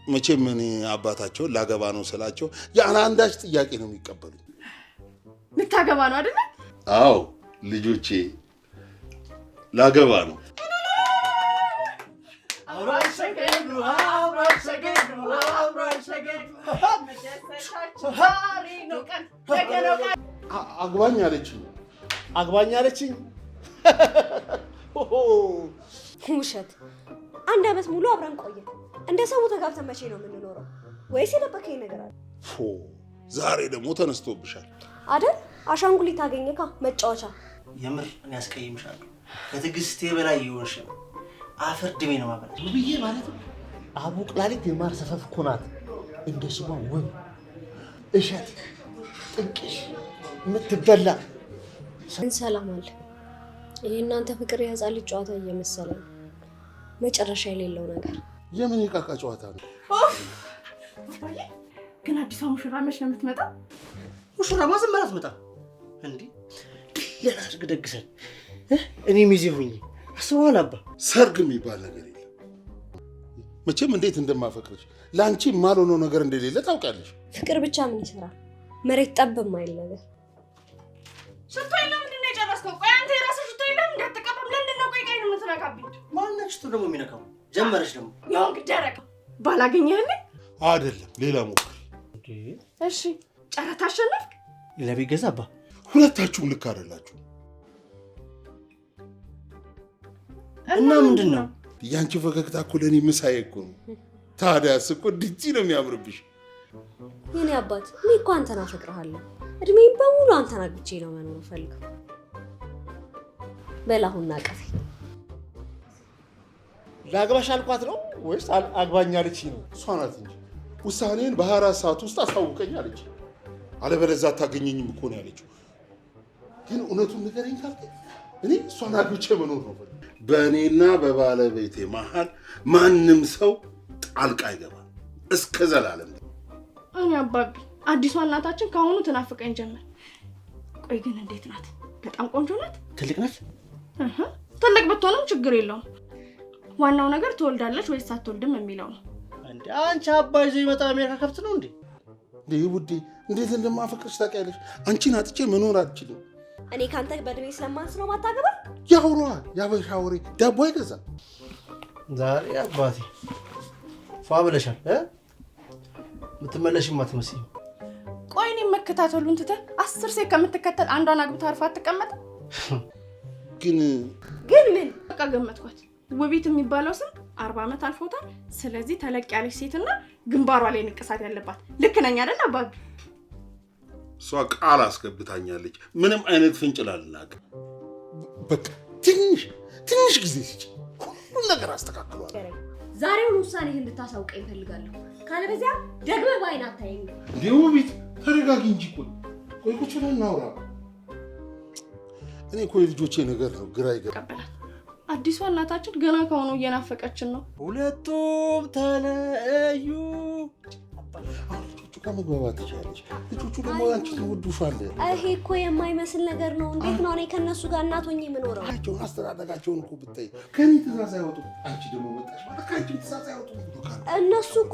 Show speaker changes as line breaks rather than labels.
መቼም እኔ አባታቸው ላገባ ነው ስላቸው ያለ አንዳች ጥያቄ ነው የሚቀበሉኝ።
ልታገባ ነው አይደል?
አዎ ልጆቼ ላገባ ነው። አግባኝ አለችኝ።
አግባኝ አለችኝ።
ውሸት። አንድ አመት ሙሉ አብረን ቆየን። እንደ ሰው ተጋብተን መቼ ነው የምንኖረው? ወይስ የደበከኝ ነገር አለ?
ዛሬ ደግሞ ተነስቶብሻል
አይደል? አሻንጉሊት አገኘካ መጫወቻ።
የምር እኔ ያስቀይምሻለሁ። ከትዕግስቴ በላይ ይሆንሽ ነው። አፈር ድሜ ነው ማለት ነው ብዬ ማለት ነው። አቡቅላሊት የማር ሰፈፍ እኮ ናት። እንደ ስሟ ውብ፣ እሸት፣ ጥንቅሽ የምትበላ
ሰላም አለ። ይሄ እናንተ ፍቅር የህፃን ልጅ ጨዋታ እየመሰለ ነው። መጨረሻ የሌለው ነገር።
የምን የቃቃ ጨዋታ ነው?
ግን አዲሷ ሙሽራ መች ነው የምትመጣው?
ሙሽራማ ዝም ብላ አትመጣም እንዴ? ለራስ ደግሰን እኔ ሚዜ ሆኜ አስበዋል። አባ
ሰርግ የሚባል ነገር የለም። መቼም እንዴት እንደማፈቅርሽ ለአንቺ የማልሆነው ነገር እንደሌለ ታውቂያለሽ።
ፍቅር ብቻ ምን ይሰራል? መሬት ጠብ የማይል ነገር።
ሽቶ የለም ምንድን ነው የጨረስከው? ቆይ አንተ የራስህ ሽቶ የለም እንዳትቀባም ለምንድን ነው? ቆይ ቀይ ነው የምትነካብኝ?
ማነው ሽቶ ደግሞ የሚነካው? ጀመረሽ ደግሞ
ያው ግደረቅ ባላገኘህልኝ
አይደለም ሌላ ሞክሪ።
እሺ ጨረታ አሸነፍክ?
ሌላ ቤት ገዛ። አባ
ሁለታችሁም ልክ አይደላችሁ።
እና ምንድን ነው?
ያንቺ ፈገግታ እኮ ለእኔ ምሳዬ እኮ ነው። ታዲያስ እኮ ድጂ ነው የሚያምርብሽ።
የኔ አባት እኔ እኮ አንተን አፈቅርሃለሁ። እድሜን በሙሉ አንተን አግቼ ነው መኖር ፈልገው። በላሁና ቀፊ
ላግባሽ አልኳት ነው ወይስ አግባኝ አለችኝ ነው?
እሷ ናት እንጂ ውሳኔን በ24 ሰዓት ውስጥ አሳውቀኝ አለች። አለበለዚያ አታገኘኝም እኮ ነው ያለችው። ግን እውነቱን ንገረኝ ካልከኝ እኔ እሷን አግብቼ መኖር ነው ፈልገው። በእኔና በባለቤቴ መሀል ማንም ሰው ጣልቃ አይገባም እስከ ዘላለም።
እኔ አባቢ አዲሷ እናታችን ከአሁኑ ትናፍቀኝ ጀመር። ቆይ ግን እንዴት ናት? በጣም ቆንጆ ናት።
ትልቅ ናት።
ትልቅ ብትሆንም ችግር የለውም። ዋናው ነገር ትወልዳለች ወይስ አትወልድም የሚለው ነው።
እንዴ አንቺ አባ ይዞ ይመጣ አሜሪካ ከብት ነው እንዴ?
ውዴ እንዴት እንደማፈቅርሽ ታውቂያለሽ። አንቺን አጥቼ መኖር አልችልም።
እኔ ካንተ በእድሜ ስለማንስ ነው ማታገባ?
ያውሯ ያበሻ ወሬ ዳቦ አይገዛም።
ዛሬ አባቴ ፏ ብለሻል። የምትመለሽም አትመስይም።
ቆይ እኔን መከታተሉን ትተህ 10 ሴት ከምትከተል አንዷን አግብተህ አርፋ አትቀመጥም?
ግን
ምን
በቃ ገመትኳት። ውቢት የሚባለው ስም 40 ዓመት አልፎታል። ስለዚህ ተለቅ ያለች ሴትና ግንባሯ ላይ ንቅሳት ያለባት። ልክ ነኝ አይደል አባቢ?
እሷ ቃል አስገብታኛለች። ምንም አይነት ፍንጭ ላልናገር። በቃ ትንሽ ጊዜ ሲጭ ሁሉን ነገር አስተካክሏል።
ዛሬውን ውሳኔህን እንድታሳውቀኝ እፈልጋለሁ። ካለበዚያ ደግመህ ባይን አታየኝ።
ውቢት ተረጋጊ እንጂ። ቆይ ቁጭ ብለን እናውራ። እኔ እኮ የልጆቼ ነገር ነው ግራ ይገባል።
አዲሷ እናታችን ገና ከሆኑ እየናፈቀችን ነው።
ሁለቱም ተለያዩ።
ልጆቹ ጋር መግባባት ትችላለች። ልጆቹ ደግሞ አንቺ ትወዱሻል።
ይሄ እኮ የማይመስል ነገር ነው። እንዴት ነው እኔ ከነሱ ጋር እናት ሆኜ የምኖረው?
አስተዳደጋቸውን እኮ ብታይ ከኔ ትእዛዝ አይወጡም። አንቺ ደግሞ መጣሽ ማለት ከአንቺ ትእዛዝ አይወጡም።
እነሱ